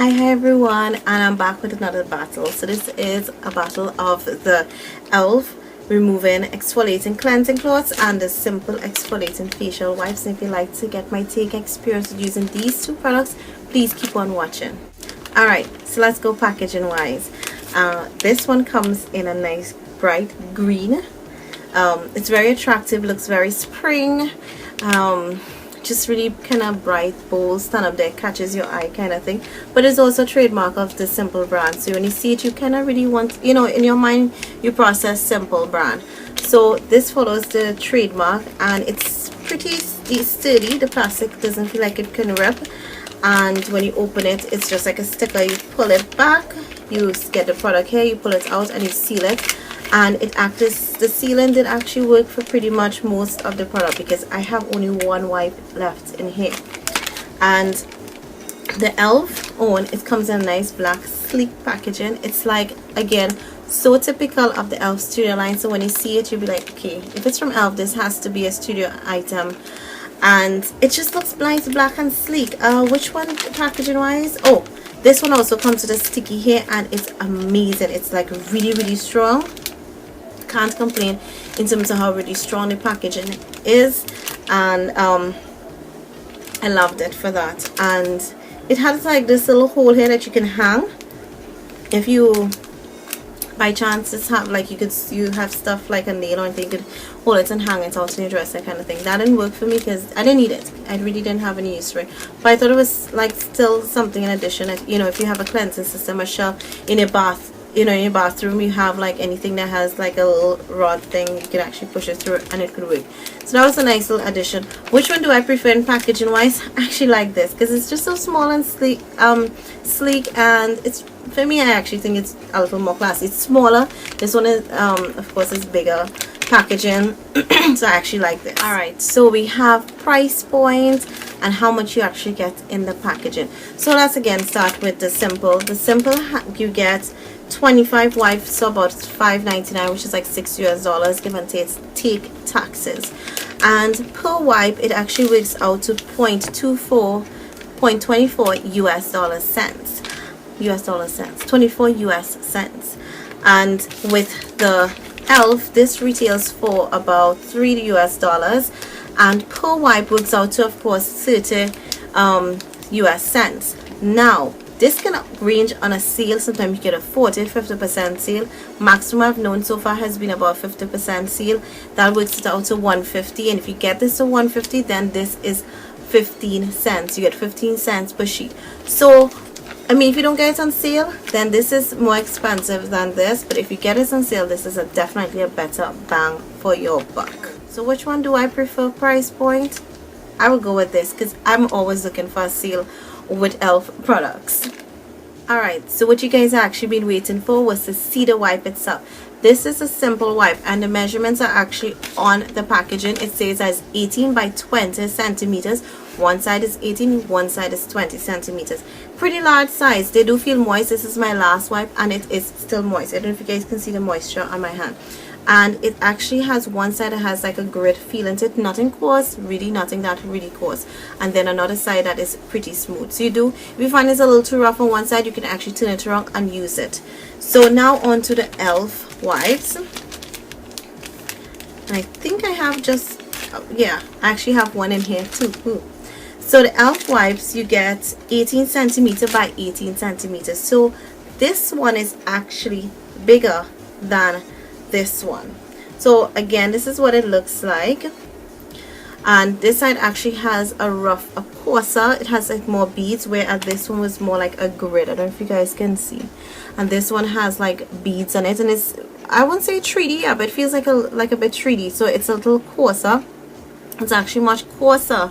Hi everyone, and I'm back with another battle. So this is a battle of the e.l.f. removing exfoliating cleansing cloths and the simple exfoliating facial wipes. And if you like to get my take experience using these two products, please keep on watching. Alright, so let's go packaging wise. This one comes in a nice bright green. It's very attractive, looks very spring. Just really kind of bright, bold, stand up there, catches your eye kind of thing. But it's also a trademark of the Simple brand. So when you see it, you kind of really want, in your mind, you process Simple brand. So this follows the trademark, and it's pretty sturdy. The plastic doesn't feel like it can rip. And when you open it, it's just like a sticker. You pull it back, you get the product here, you pull it out, and you seal it. And it acts, the sealant did actually work for pretty much most of the product, because I have only one wipe left in here. And the e.l.f. own, it comes in a nice black sleek packaging. It's like, again, so typical of the e.l.f. studio line. So when you see it, you'll be like, okay, if it's from e.l.f., this has to be a studio item. And it just looks nice, black and sleek. Which one packaging wise? Oh, this one also comes with a sticky here, and it's amazing. It's like really strong. Can't complain in terms of how really strong the packaging is, and I loved it for that. And it has like this little hole here that you can hang if you by chance just have like you have stuff like a nail or anything, you could hold it and hang it out in your dresser kind of thing. That didn't work for me because I didn't need it. I really didn't have any use for it, but I thought it was like still something in addition. If you have a cleansing system, a shelf in your bath, in your bathroom, you have like anything that has like a little rod thing, you can actually push it through and it could work. So that was a nice little addition. Which one do I prefer in packaging wise? I actually like this because it's just so small and sleek, and it's, for me, I actually think it's a little more classy. It's smaller. This one is of course is bigger packaging. So I actually like this. Alright, so we have price point and how much you actually get in the packaging. So let's again start with the simple. The simple, you get 25 wipes, so about $5.99, which is like $6 US, give and take taxes. And per wipe, it actually works out to 0.24 US cents. 24 US cents. And with the e.l.f., this retails for about $3 US, and per wipe works out to, of course, 30 US cents. Now this can range on a sale. Sometimes you get a 40-50% sale. Maximum I've known so far has been about 50% sale. That works it out to $1.50, and if you get this to $1.50, then this is 15 cents. You get 15 cents per sheet. So I mean, if you don't get it on sale, then this is more expensive than this, but if you get it on sale, this is definitely a better bang for your buck. So which one do I prefer price point? I will go with this because I'm always looking for a sale with e.l.f. products. Alright, so what you guys have actually been waiting for was to see the wipe itself. This is a simple wipe, and the measurements are actually on the packaging. It says as 18 by 20 centimeters. One side is 18, one side is 20 centimeters. Pretty large size. They do feel moist. This is my last wipe, and it is still moist. I don't know if you guys can see the moisture on my hand. And it actually has one side that has like a grit feel into it, nothing coarse, really nothing that really coarse, and then another side that is pretty smooth. So if you find it's a little too rough on one side, you can actually turn it around and use it. So now on to the e.l.f. wipes. I think I have just, yeah, I actually have one in here too. Ooh. So the e.l.f. wipes, you get 18 centimeter by 18 centimeters. So this one is actually bigger than this one. So again, this is what it looks like, and this side actually has a coarser, it has like more beads, whereas this one was more like a grid. I don't know if you guys can see, and this one has like beads on it, and it's, I won't say 3D, yeah, but it feels like a bit 3D. So it's a little coarser. It's actually much coarser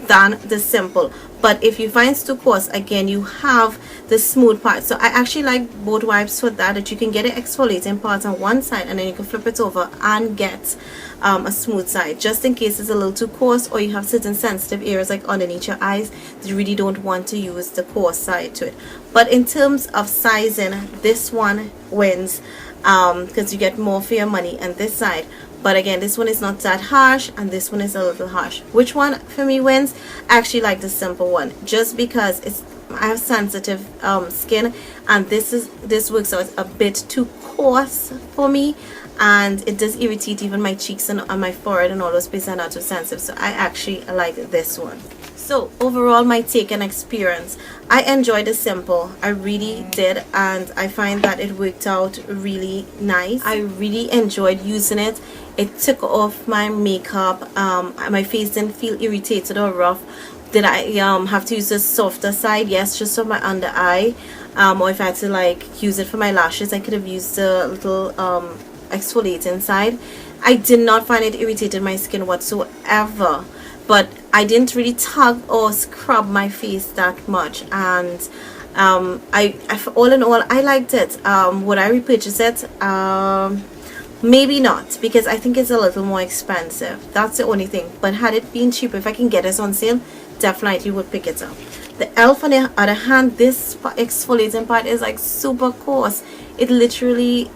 than the simple, but if you find it's too coarse, again, you have the smooth part. So I actually like both wipes for that you can get an exfoliating part on one side, and then you can flip it over and get a smooth side, just in case it's a little too coarse, or you have certain sensitive areas like underneath your eyes, you really don't want to use the coarse side to it. But in terms of sizing, this one wins because you get more for your money on this side. But again, this one is not that harsh, and this one is a little harsh. Which one for me wins? I actually like the simple one, just because it's I have sensitive skin, and this works out a bit too coarse for me, and it does irritate even my cheeks and on my forehead and all those places are not too sensitive. So I actually like this one. So overall, my take and experience, I enjoyed the simple. I really did, and I find that it worked out really nice. I really enjoyed using it. It took off my makeup. My face didn't feel irritated or rough. Did I have to use the softer side? Yes, just for my under eye. Or if I had to like use it for my lashes, I could have used the little exfoliating side. I did not find it irritated my skin whatsoever, but I didn't really tug or scrub my face that much, and I all in all, I liked it. Would I repurchase it? Maybe not, because I think it's a little more expensive. That's the only thing. But had it been cheaper, if I can get it on sale, definitely would pick it up. The e.l.f. on the other hand, this exfoliating part is like super coarse. It literally,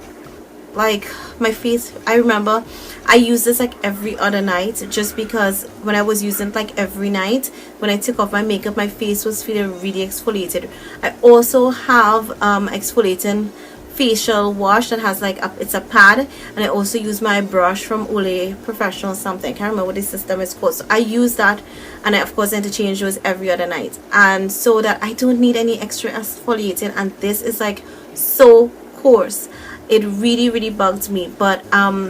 like, my face, I remember I used this like every other night, just because when I was using it like every night, when I took off my makeup, my face was feeling really exfoliated. I also have exfoliating facial wash that has like it's a pad, and I also use my brush from Olay Professional something, I can't remember what the system is called. So I use that, and I of course interchange those every other night, and so that I don't need any extra exfoliating. And this is like so coarse, it really bugged me. But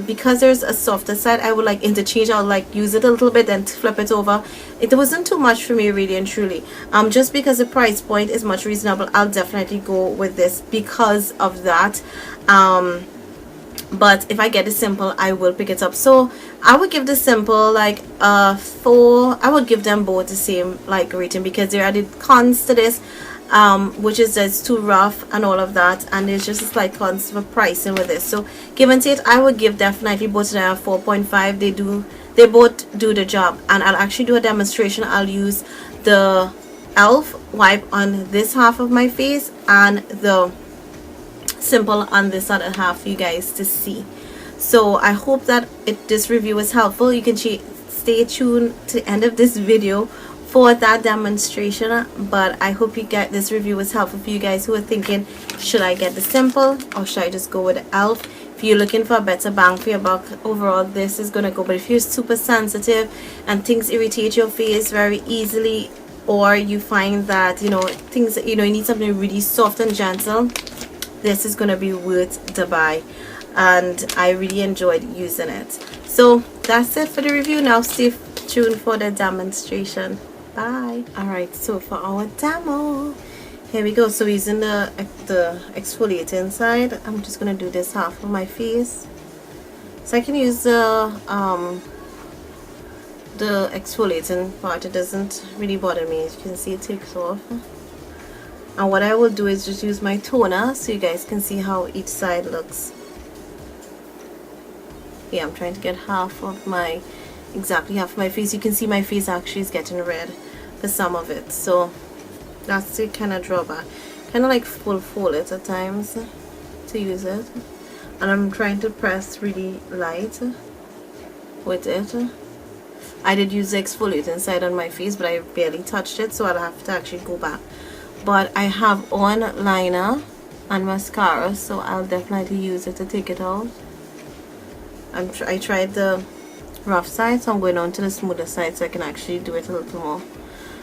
because there's a softer side, I would like interchange. I'll like use it a little bit and flip it over. It wasn't too much for me, really and truly. Just because the price point is much reasonable, I'll definitely go with this because of that. But if I get the simple, I will pick it up. So I would give the simple like 4. I would give them both the same like rating, because there are the cons to this, which is that it's too rough and all of that, and there's just a slight cons for pricing with this. So give and take, I would give definitely both of them 4.5. They both do the job, and I'll actually do a demonstration. I'll use the e.l.f. wipe on this half of my face and the simple on this other half for you guys to see. So I hope that this review is helpful. You can stay tuned to the end of this video for that demonstration, but I hope you get this review was helpful for you guys who are thinking, should I get the simple or should I just go with the e.l.f. If you're looking for a better bang for your buck, overall this is gonna go. But if you're super sensitive and things irritate your face very easily, or you find that you need something really soft and gentle, this is gonna be worth the buy, and I really enjoyed using it. So that's it for the review. Now stay tuned for the demonstration. Bye. Alright, so for our demo, here we go. So using the exfoliating side, I'm just gonna do this half of my face. So I can use the exfoliating part. It doesn't really bother me. As you can see, it takes off. And what I will do is just use my toner so you guys can see how each side looks. Yeah, I'm trying to get exactly half of my face. You can see my face actually is getting red for some of it, so that's the kind of drawback. Kind of like fold it at times to use it, and I'm trying to press really light with it. I did use the exfoliating side on my face, but I barely touched it, so I'll have to actually go back. But I have on liner and mascara, so I'll definitely use it to take it out. I tried the rough side, so I'm going on to the smoother side so I can actually do it a little more.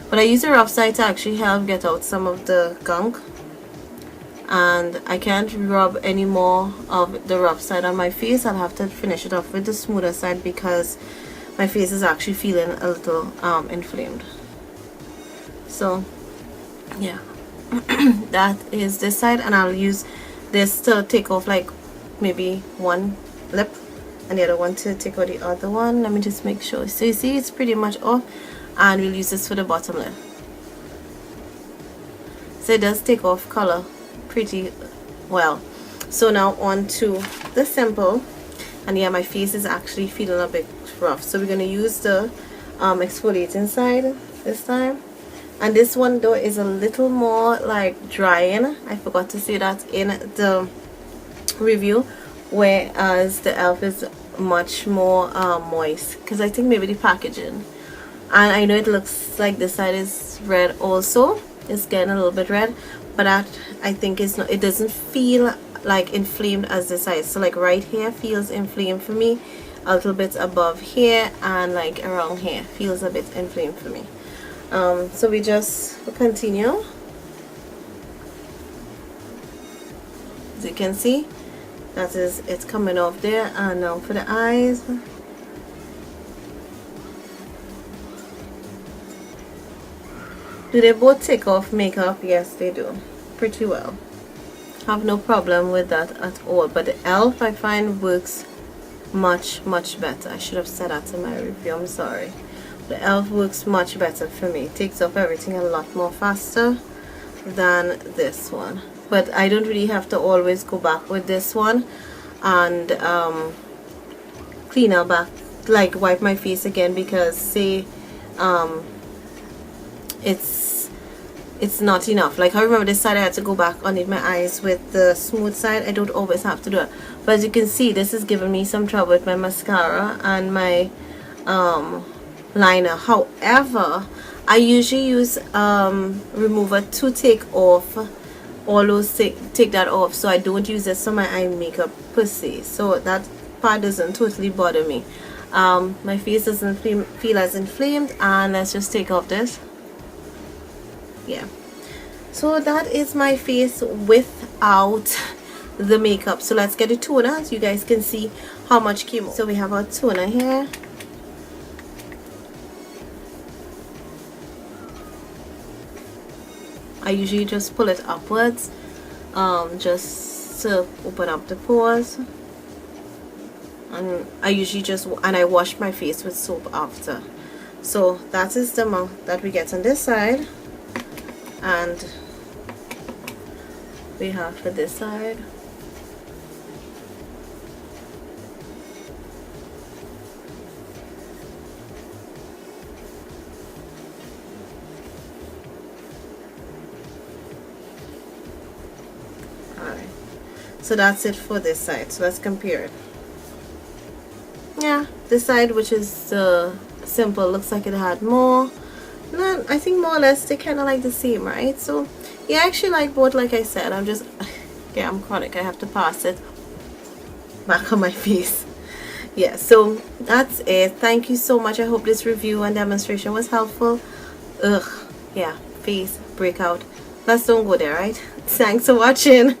But I use the rough side to actually help get out some of the gunk, and I can't rub any more of the rough side on my face. I'll have to finish it off with the smoother side because my face is actually feeling a little inflamed. So yeah, that is this side, and I'll use this to take off like maybe one lip and the other one to take out the other one. Let me just make sure. So you see it's pretty much off, and we'll use this for the bottom lip. So it does take off color pretty well. So now on to the simple, and yeah, my face is actually feeling a bit rough, so we're going to use the exfoliating side this time. And this one though is a little more like drying. I forgot to say that in the review, whereas the e.l.f. is much more moist, because I think maybe the packaging, and I know it looks like this side is red also, it's getting a little bit red, but that I think it's not, it doesn't feel like inflamed as this side. So like right here feels inflamed for me, a little bit above here, and like around here feels a bit inflamed for me. So we just continue. As you can see, that is, it's coming off there. And now for the eyes. Do they both take off makeup? Yes, they do. Pretty well. Have no problem with that at all. But the e.l.f. I find works much better. I should have said that in my review. I'm sorry. The e.l.f. works much better for me. It takes off everything a lot more faster than this one. But I don't really have to always go back with this one and clean up back, like wipe my face again, because say it's not enough. Like I remember this side I had to go back underneath my eyes with the smooth side. I don't always have to do it, but as you can see, this is giving me some trouble with my mascara and my liner. However, I usually use remover to take off all those, take that off, so I don't use this for my eye makeup per se, so that part doesn't totally bother me. My face doesn't feel as inflamed. And let's just take off this. Yeah, so that is my face without the makeup. So let's get a toner so you guys can see how much came off. So we have our toner here. I usually just pull it upwards, just to open up the pores. And I usually just, and I wash my face with soap after. So that is the amount that we get on this side. And we have for this side. Alright, so that's it for this side. So let's compare it. Yeah, this side, which is simple, looks like it had more. No, I think more or less they kind of like the same, right? So yeah, I actually like both. Like I said, I'm just, yeah, I'm chronic. I have to pass it back on my face. Yeah, so that's it. Thank you so much. I hope this review and demonstration was helpful. Yeah, face breakout. Let's don't go there, right? Thanks for watching.